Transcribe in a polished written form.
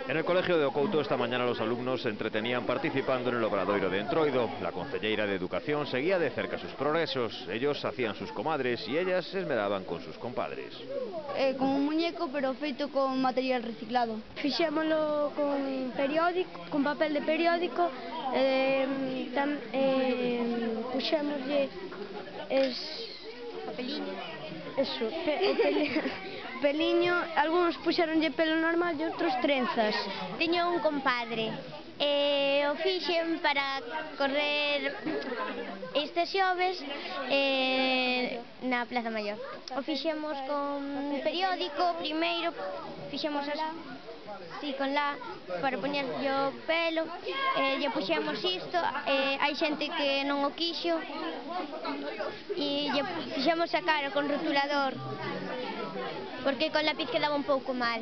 En el colegio de Ocouto esta mañana los alumnos se entretenían participando en el obradoiro de Entroido. La concelleira de Educación seguía de cerca sus progresos. Ellos hacían sus comadres y ellas se esmeraban con sus compadres. Como un muñeco, pero feito con material reciclado. Fixémolo con periódico, con papel de periódico, puxémoslle Papeliño. Eso, peliño, algúns puxeronlle pelo normal e outros trenzas. Teño un compadre o fixen para correr estes xoves na Plaza Maior. O fixemos con periódico, primeiro fixemos con la para poñerlle o pelo, lle puxemos isto, hai xente que non o quixo e lle fixemos a cara con rotulador porque con lápiz quedaba un pouco mal.